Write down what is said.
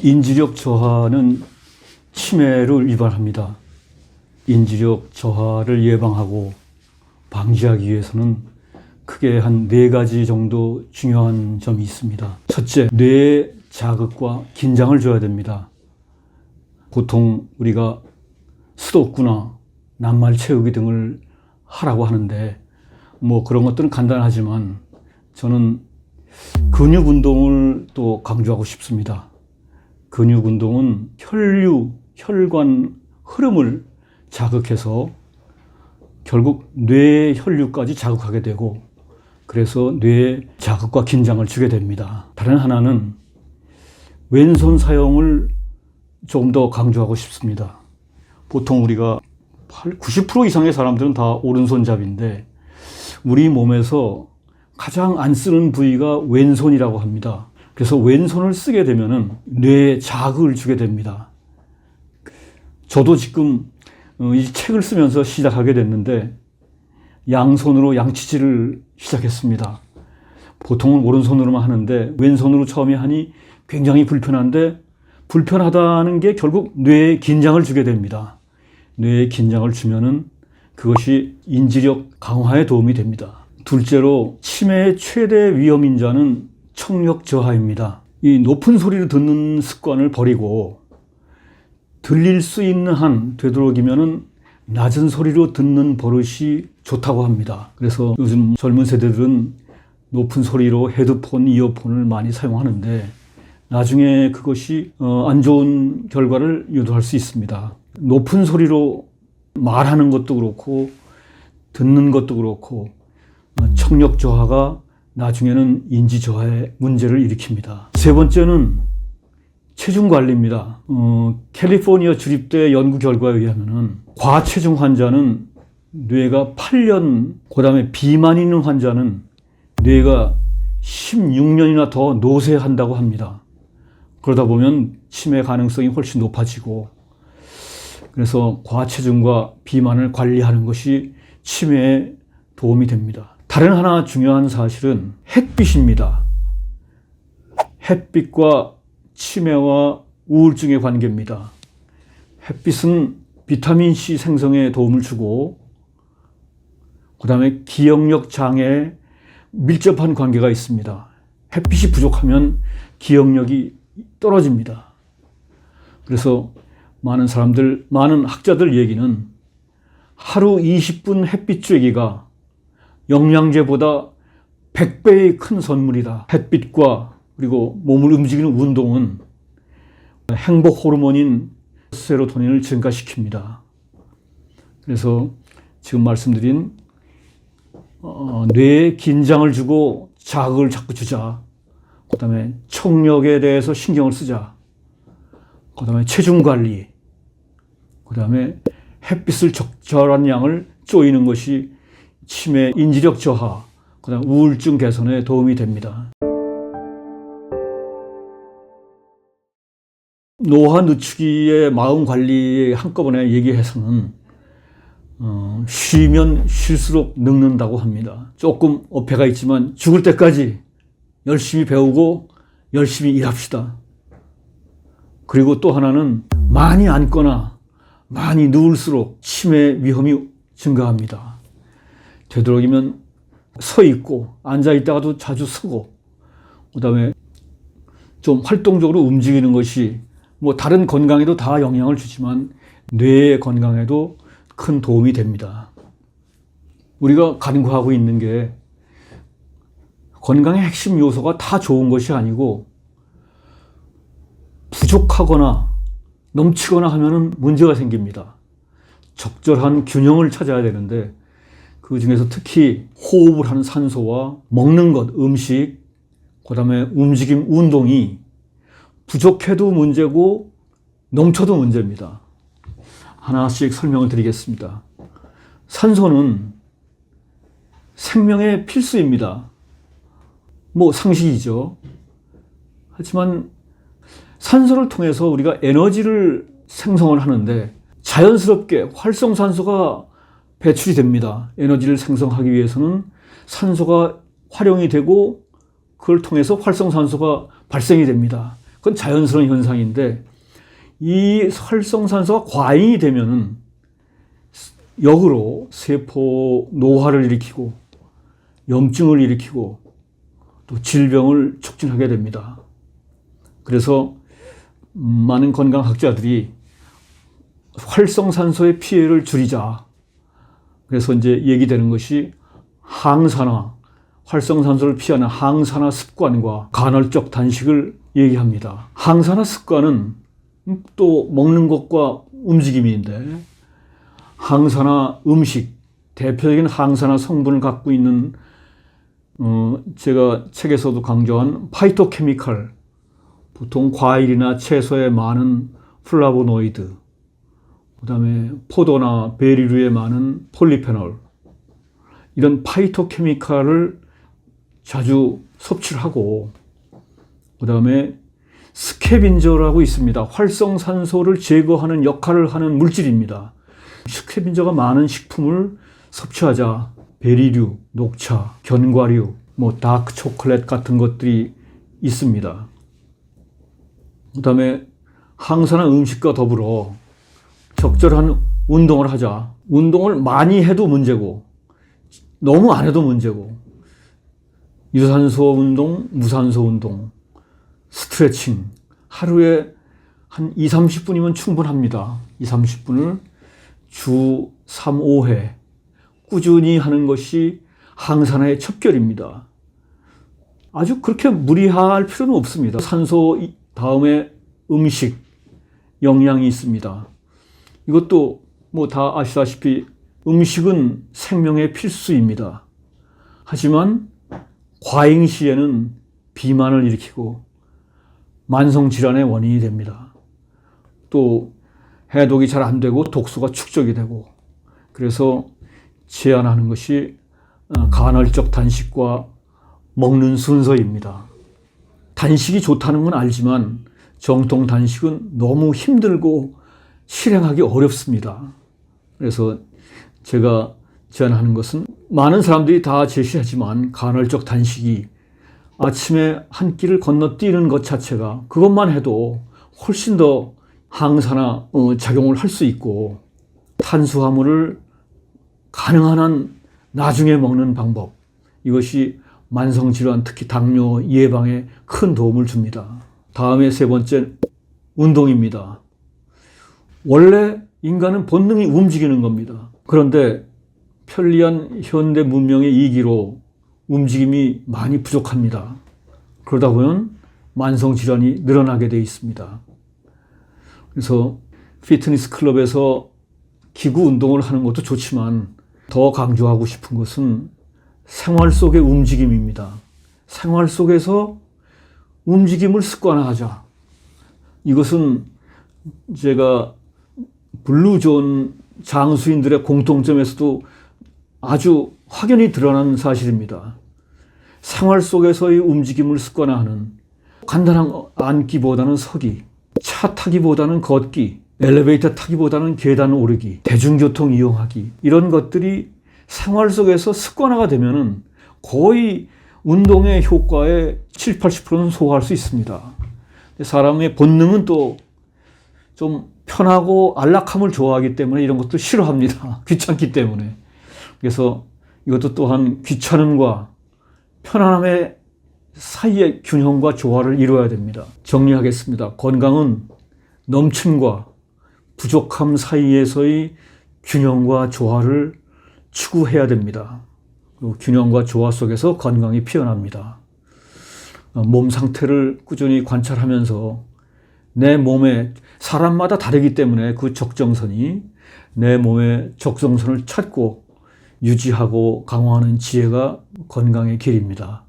인지력 저하는 치매를 유발합니다. 인지력 저하를 예방하고 방지하기 위해서는 크게 한 4가지 정도 중요한 점이 있습니다. 첫째, 뇌에 자극과 긴장을 줘야 됩니다. 보통 우리가 수도쿠나 낱말 채우기 등을 하라고 하는데 그런 것들은 간단하지만 저는 근육 운동을 또 강조하고 싶습니다. 근육 운동은 혈관 흐름을 자극해서 결국 뇌의 혈류까지 자극하게 되고 그래서 뇌에 자극과 긴장을 주게 됩니다. 다른 하나는 왼손 사용을 조금 더 강조하고 싶습니다. 보통 우리가 90% 이상의 사람들은 다 오른손잡이인데 우리 몸에서 가장 안 쓰는 부위가 왼손이라고 합니다. 그래서 왼손을 쓰게 되면은 뇌에 자극을 주게 됩니다. 저도 지금 이 책을 쓰면서 시작하게 됐는데 양손으로 양치질을 시작했습니다. 보통은 오른손으로만 하는데 왼손으로 처음에 하니 굉장히 불편한데 불편하다는 게 결국 뇌에 긴장을 주게 됩니다. 뇌에 긴장을 주면은 그것이 인지력 강화에 도움이 됩니다. 둘째로 치매의 최대 위험인자는 청력 저하입니다. 이 높은 소리를 듣는 습관을 버리고 들릴 수 있는 한 되도록이면은 낮은 소리로 듣는 버릇이 좋다고 합니다. 그래서 요즘 젊은 세대들은 높은 소리로 헤드폰, 이어폰을 많이 사용하는데 나중에 그것이 안 좋은 결과를 유도할 수 있습니다. 높은 소리로 말하는 것도 그렇고 듣는 것도 그렇고 청력 저하가 나중에는 인지 저하의 문제를 일으킵니다. 세 번째는 체중 관리입니다. 캘리포니아 주립대 연구 결과에 의하면은 과체중 환자는 뇌가 8년, 그 다음에 비만 있는 환자는 뇌가 16년이나 더 노쇠한다고 합니다. 그러다 보면 치매 가능성이 훨씬 높아지고 그래서 과체중과 비만을 관리하는 것이 치매에 도움이 됩니다. 다른 하나 중요한 사실은 햇빛입니다. 햇빛과 치매와 우울증의 관계입니다. 햇빛은 비타민C 생성에 도움을 주고 그 다음에 기억력 장애에 밀접한 관계가 있습니다. 햇빛이 부족하면 기억력이 떨어집니다. 그래서 많은 학자들 얘기는 하루 20분 햇빛 쬐기가 영양제보다 100배의 큰 선물이다. 햇빛과 그리고 몸을 움직이는 운동은 행복 호르몬인 세로토닌을 증가시킵니다. 그래서 지금 말씀드린 뇌에 긴장을 주고 자극을 자꾸 주자. 그 다음에 청력에 대해서 신경을 쓰자. 그 다음에 체중 관리. 그 다음에 햇빛을 적절한 양을 쬐이는 것이 치매, 인지력 저하, 그 다음에 우울증 개선에 도움이 됩니다. 노화 늦추기의 마음 관리에 한꺼번에 얘기해서는 쉬면 쉴수록 늙는다고 합니다. 조금 어폐가 있지만 죽을 때까지 열심히 배우고 열심히 일합시다. 그리고 또 하나는 많이 앉거나 많이 누울수록 치매 위험이 증가합니다. 되도록이면 서 있고 앉아 있다가도 자주 서고 그 다음에 좀 활동적으로 움직이는 것이 다른 건강에도 다 영향을 주지만 뇌의 건강에도 큰 도움이 됩니다. 우리가 간과하고 있는 게 건강의 핵심 요소가 다 좋은 것이 아니고 부족하거나 넘치거나 하면은 문제가 생깁니다. 적절한 균형을 찾아야 되는데 그 중에서 특히 호흡을 하는 산소와 먹는 것, 음식, 그 다음에 움직임, 운동이 부족해도 문제고 넘쳐도 문제입니다. 하나씩 설명을 드리겠습니다. 산소는 생명의 필수입니다. 상식이죠. 하지만 산소를 통해서 우리가 에너지를 생성을 하는데 자연스럽게 활성산소가 배출이 됩니다. 에너지를 생성하기 위해서는 산소가 활용이 되고 그걸 통해서 활성산소가 발생이 됩니다. 그건 자연스러운 현상인데 이 활성산소가 과잉이 되면은 역으로 세포 노화를 일으키고 염증을 일으키고 또 질병을 촉진하게 됩니다. 그래서 많은 건강학자들이 활성산소의 피해를 줄이자. 그래서 이제 얘기되는 것이 항산화, 활성산소를 피하는 항산화 습관과 간헐적 단식을 얘기합니다. 항산화 습관은 또 먹는 것과 움직임인데 항산화 음식, 대표적인 항산화 성분을 갖고 있는 제가 책에서도 강조한 파이토케미칼, 보통 과일이나 채소에 많은 플라보노이드, 그 다음에 포도나 베리류에 많은 폴리페놀, 이런 파이토케미칼을 자주 섭취를 하고, 그 다음에 스캐빈저라고 있습니다. 활성산소를 제거하는 역할을 하는 물질입니다. 스캐빈저가 많은 식품을 섭취하자. 베리류, 녹차, 견과류, 다크 초콜릿 같은 것들이 있습니다. 그 다음에 항산화 음식과 더불어 적절한 운동을 하자. 운동을 많이 해도 문제고 너무 안 해도 문제고, 유산소 운동, 무산소 운동, 스트레칭 하루에 한 20-30분이면 충분합니다. 20-30분을 주 3, 5회 꾸준히 하는 것이 항산화의 첩결입니다. 아주 그렇게 무리할 필요는 없습니다. 산소 다음에 음식, 영양이 있습니다. 이것도 다 아시다시피 음식은 생명의 필수입니다. 하지만 과잉 시에는 비만을 일으키고 만성질환의 원인이 됩니다. 또 해독이 잘 안 되고 독소가 축적이 되고, 그래서 제안하는 것이 간헐적 단식과 먹는 순서입니다. 단식이 좋다는 건 알지만 정통 단식은 너무 힘들고 실행하기 어렵습니다. 그래서 제가 제안하는 것은 많은 사람들이 다 제시하지만 간헐적 단식이 아침에 한 끼를 건너뛰는 것 자체가 그것만 해도 훨씬 더 항산화 작용을 할 수 있고, 탄수화물을 가능한 한 나중에 먹는 방법, 이것이 만성질환, 특히 당뇨 예방에 큰 도움을 줍니다. 다음에 세 번째, 운동입니다. 원래 인간은 본능이 움직이는 겁니다. 그런데 편리한 현대 문명의 이기로 움직임이 많이 부족합니다. 그러다 보면 만성질환이 늘어나게 되어 있습니다. 그래서 피트니스 클럽에서 기구 운동을 하는 것도 좋지만 더 강조하고 싶은 것은 생활 속의 움직임입니다. 생활 속에서 움직임을 습관화하자. 이것은 제가 블루존 장수인들의 공통점에서도 아주 확연히 드러난 사실입니다. 생활 속에서의 움직임을 습관화하는, 간단한 앉기보다는 서기, 차 타기보다는 걷기, 엘리베이터 타기보다는 계단 오르기, 대중교통 이용하기, 이런 것들이 생활 속에서 습관화가 되면은 거의 운동의 효과의 70-80%는 소화할 수 있습니다. 사람의 본능은 또 좀 편하고 안락함을 좋아하기 때문에 이런 것도 싫어합니다. 귀찮기 때문에. 그래서 이것도 또한 귀찮음과 편안함의 사이의 균형과 조화를 이루어야 됩니다. 정리하겠습니다. 건강은 넘침과 부족함 사이에서의 균형과 조화를 추구해야 됩니다. 그리고 균형과 조화 속에서 건강이 피어납니다. 몸 상태를 꾸준히 관찰하면서 내 몸에, 사람마다 다르기 때문에 그 적정선이, 내 몸의 적정선을 찾고 유지하고 강화하는 지혜가 건강의 길입니다.